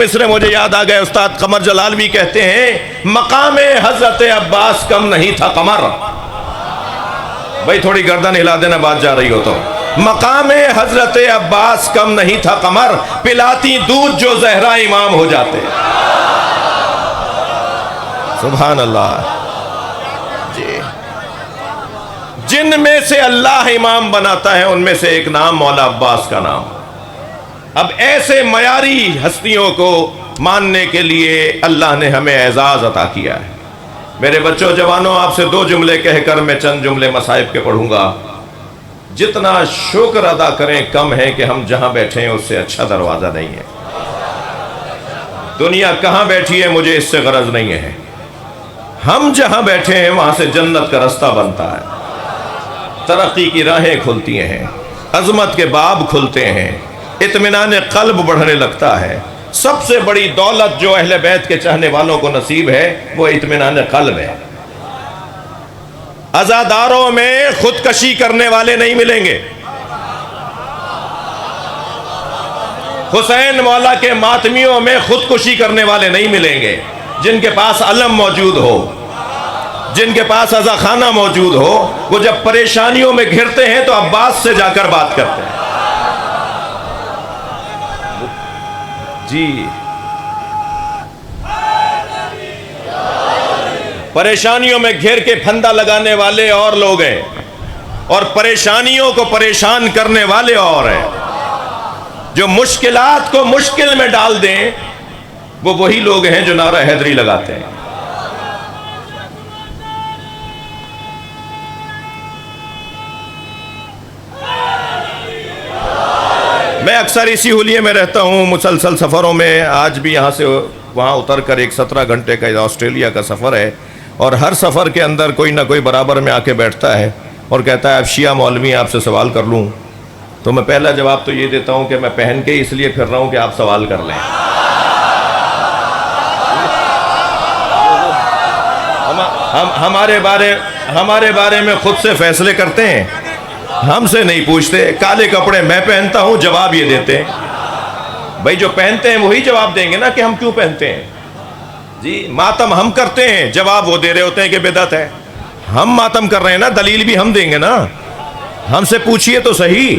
مصرے مجھے یاد آ گئے، استاد قمر جلال بھی کہتے ہیں مقام حضرت عباس کم نہیں تھا قمر. بھائی تھوڑی گردن ہلا دینا بات جا رہی ہو تو. مقام حضرت عباس کم نہیں تھا قمر، پلاتی دودھ جو زہرا امام ہو جاتے. سبحان اللہ. جی جن میں سے اللہ امام بناتا ہے ان میں سے ایک نام مولا عباس کا نام. اب ایسے معیاری ہستیوں کو ماننے کے لیے اللہ نے ہمیں اعزاز عطا کیا ہے. میرے بچوں جوانوں، آپ سے 2 جملے کہہ کر میں چند جملے مصائب کے پڑھوں گا. جتنا شکر ادا کریں کم ہے کہ ہم جہاں بیٹھے ہیں اس سے اچھا دروازہ نہیں ہے. دنیا کہاں بیٹھی ہے مجھے اس سے غرض نہیں ہے، ہم جہاں بیٹھے ہیں وہاں سے جنت کا رستہ بنتا ہے، ترقی کی راہیں کھلتی ہیں، عظمت کے باب کھلتے ہیں، اطمینان قلب بڑھنے لگتا ہے. سب سے بڑی دولت جو اہل بیت کے چاہنے والوں کو نصیب ہے وہ اطمینان قلب ہے. عزاداروں میں خودکشی کرنے والے نہیں ملیں گے. حسین مولا کے ماتمیوں میں خودکشی کرنے والے نہیں ملیں گے. جن کے پاس علم موجود ہو، جن کے پاس عزاخانہ موجود ہو، وہ جب پریشانیوں میں گھرتے ہیں تو عباس سے جا کر بات کرتے ہیں. جی پریشانیوں میں گھیر کے پھندا لگانے والے اور لوگ ہیں، اور پریشانیوں کو پریشان کرنے والے اور ہیں. جو مشکلات کو مشکل میں ڈال دیں وہ وہی لوگ ہیں جو نعرہ حیدری لگاتے ہیں. میں اکثر اسی حلیے میں رہتا ہوں، مسلسل سفروں میں. آج بھی یہاں سے وہاں اتر کر ایک 17 گھنٹے کا آسٹریلیا کا سفر ہے، اور ہر سفر کے اندر کوئی نہ کوئی برابر میں آ کے بیٹھتا ہے اور کہتا ہے اب شیعہ مولوی آپ سے سوال کر لوں. تو میں پہلا جواب تو یہ دیتا ہوں کہ میں پہن کے اس لیے پھر رہا ہوں کہ آپ سوال کر لیں. ہمارے بارے میں خود سے فیصلے کرتے ہیں، ہم سے نہیں پوچھتے. کالے کپڑے میں پہنتا ہوں، جواب یہ دیتے ہیں. بھائی جو پہنتے ہیں وہی جواب دیں گے نا کہ ہم کیوں پہنتے ہیں. جی ماتم ہم کرتے ہیں، جواب وہ دے رہے ہوتے ہیں کہ بدعت ہے. ہم ماتم کر رہے ہیں نا، دلیل بھی ہم دیں گے نا. ہم سے پوچھئے تو صحیح.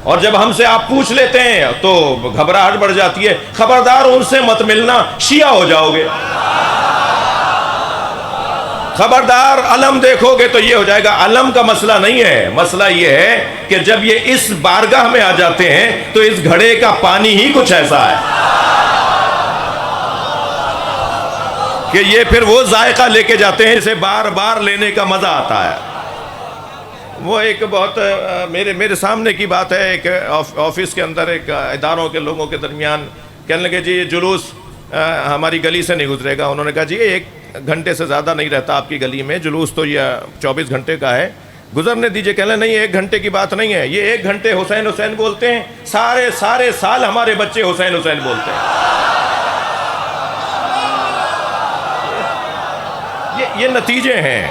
اور جب ہم سے آپ پوچھ لیتے ہیں تو گھبراہٹ بڑھ جاتی ہے. خبردار ان سے مت ملنا، شیعہ ہو جاؤ گے. خبردار علم دیکھو گے تو یہ ہو جائے گا. علم کا مسئلہ نہیں ہے، مسئلہ یہ ہے کہ جب یہ اس بارگاہ میں آ جاتے ہیں تو اس گھڑے کا پانی ہی کچھ ایسا ہے کہ یہ پھر وہ ذائقہ لے کے جاتے ہیں جسے بار بار لینے کا مزہ آتا ہے. وہ ایک بہت میرے سامنے کی بات ہے. ایک آفس کے اندر ایک اداروں کے لوگوں کے درمیان کہنے لگے جی یہ جلوس ہماری گلی سے نہیں گزرے گا. انہوں نے کہا جی 1 گھنٹے سے زیادہ نہیں رہتا آپ کی گلی میں، جلوس تو یہ 24 گھنٹے کا ہے، گزرنے دیجئے. کہنے نہیں 1 گھنٹے کی بات نہیں ہے، یہ 1 گھنٹے حسین حسین بولتے ہیں، سارے سال ہمارے بچے حسین حسین بولتے ہیں. یہ نتیجے ہیں.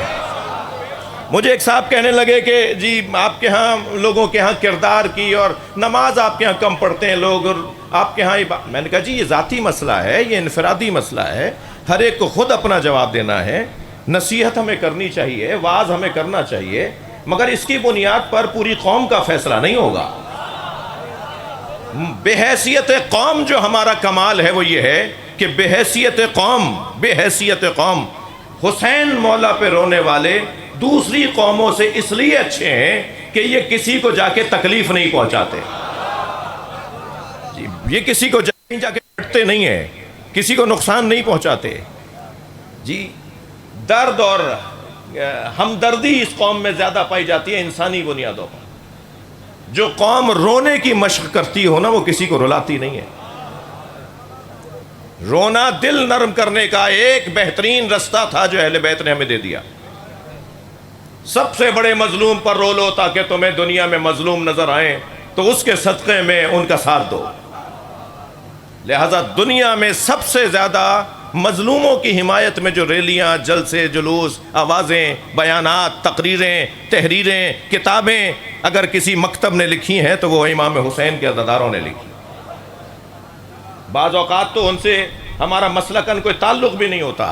مجھے ایک صاحب کہنے لگے کہ جی آپ کے ہاں لوگوں کے ہاں کردار کی اور نماز آپ کے ہاں کم پڑھتے ہیں لوگ، اور آپ کے ہاں میں نے کہا جی یہ ذاتی مسئلہ ہے، یہ انفرادی مسئلہ ہے. ہر ایک کو خود اپنا جواب دینا ہے. نصیحت ہمیں کرنی چاہیے، واعظ ہمیں کرنا چاہیے، مگر اس کی بنیاد پر پوری قوم کا فیصلہ نہیں ہوگا. بحیثیت قوم جو ہمارا کمال ہے وہ یہ ہے کہ بحیثیت قوم حسین مولا پہ رونے والے دوسری قوموں سے اس لیے اچھے ہیں کہ یہ کسی کو جا کے تکلیف نہیں پہنچاتے. یہ کسی کو جا کے پھٹتے نہیں ہیں، کسی کو نقصان نہیں پہنچاتے. جی درد اور ہمدردی اس قوم میں زیادہ پائی جاتی ہے انسانی بنیادوں پر. جو قوم رونے کی مشق کرتی ہو نا وہ کسی کو رلاتی نہیں ہے. رونا دل نرم کرنے کا ایک بہترین رستہ تھا جو اہل بیت نے ہمیں دے دیا. سب سے بڑے مظلوم پر رو لو تاکہ تمہیں دنیا میں مظلوم نظر آئیں، تو اس کے صدقے میں ان کا ساتھ دو. لہذا دنیا میں سب سے زیادہ مظلوموں کی حمایت میں جو ریلیاں، جلسے، جلوس، آوازیں، بیانات، تقریریں، تحریریں، کتابیں اگر کسی مکتب نے لکھی ہیں تو وہ امام حسین کے عزاداروں نے لکھی. بعض اوقات تو ان سے ہمارا مسلکن کوئی تعلق بھی نہیں ہوتا،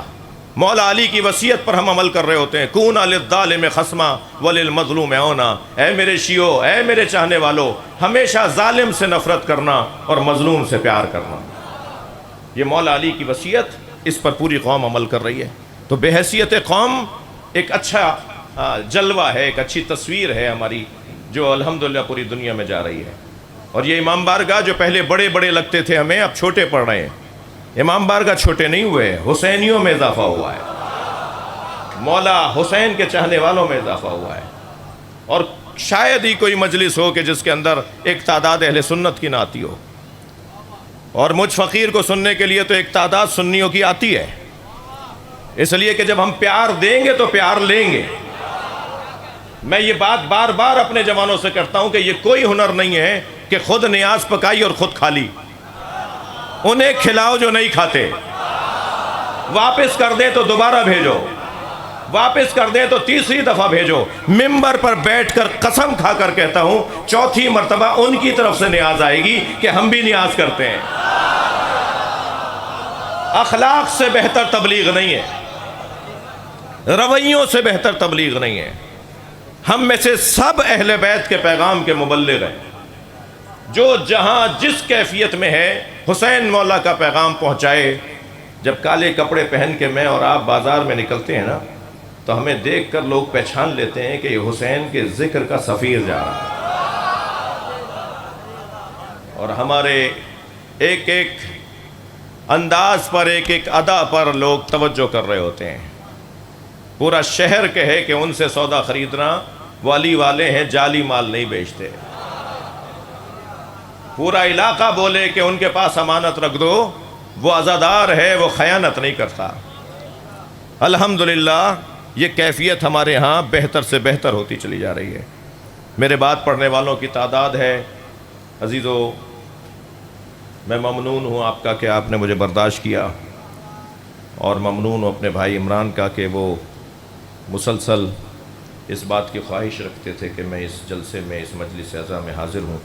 مولا علی کی وصیت پر ہم عمل کر رہے ہوتے ہیں، کون للظالم خصما وللمظلوم عونا، اے میرے شیعو، اے میرے چاہنے والو، ہمیشہ ظالم سے نفرت کرنا اور مظلوم سے پیار کرنا۔ یہ مولا علی کی وصیت، اس پر پوری قوم عمل کر رہی ہے۔ تو بحیثیت قوم ایک اچھا جلوہ ہے، ایک اچھی تصویر ہے ہماری، جو الحمدللہ پوری دنیا میں جا رہی ہے۔ اور یہ امام بارگاہ جو پہلے بڑے بڑے لگتے تھے ہمیں، اب چھوٹے پڑ رہے ہیں۔ امام بارگاہ چھوٹے نہیں ہوئے، حسینیوں میں اضافہ ہوا ہے، مولا حسین کے چاہنے والوں میں اضافہ ہوا ہے۔ اور شاید ہی کوئی مجلس ہو کہ جس کے اندر ایک تعداد اہل سنت کی نہ آتی ہو، اور مجھ فقیر کو سننے کے لیے تو ایک تعداد سنیوں کی آتی ہے، اس لیے کہ جب ہم پیار دیں گے تو پیار لیں گے۔ میں یہ بات بار بار اپنے جوانوں سے کرتا ہوں کہ یہ کوئی ہنر نہیں ہے کہ خود نیاز پکائی اور خود کھا لی، انہیں کھلاؤ جو نہیں کھاتے، واپس کر دیں تو دوبارہ بھیجو، واپس کر دیں تو تیسری دفعہ بھیجو۔ ممبر پر بیٹھ کر قسم کھا کر کہتا ہوں، چوتھی مرتبہ ان کی طرف سے نیاز آئے گی کہ ہم بھی نیاز کرتے ہیں۔ اخلاق سے بہتر تبلیغ نہیں ہے، رویوں سے بہتر تبلیغ نہیں ہے۔ ہم میں سے سب اہل بیت کے پیغام کے مبلغ ہیں، جو جہاں جس کیفیت میں ہے حسین مولا کا پیغام پہنچائے۔ جب کالے کپڑے پہن کے میں اور آپ بازار میں نکلتے ہیں نا، تو ہمیں دیکھ کر لوگ پہچان لیتے ہیں کہ یہ حسین کے ذکر کا سفیر جا رہا ہے، اور ہمارے ایک ایک انداز پر، ایک ایک ادا پر لوگ توجہ کر رہے ہوتے ہیں۔ پورا شہر کہے کہ ان سے سودا خریدنا، وہ علی والے ہیں، جعلی مال نہیں بیچتے۔ پورا علاقہ بولے کہ ان کے پاس امانت رکھ دو، وہ عزادار ہے، وہ خیانت نہیں کرتا۔ الحمدللہ یہ کیفیت ہمارے ہاں بہتر سے بہتر ہوتی چلی جا رہی ہے۔ میرے بات پڑھنے والوں کی تعداد ہے عزیزو، میں ممنون ہوں آپ کا کہ آپ نے مجھے برداشت کیا، اور ممنون ہوں اپنے بھائی عمران کا کہ وہ مسلسل اس بات کی خواہش رکھتے تھے کہ میں اس جلسے میں، اس مجلس اعزا میں حاضر ہوں۔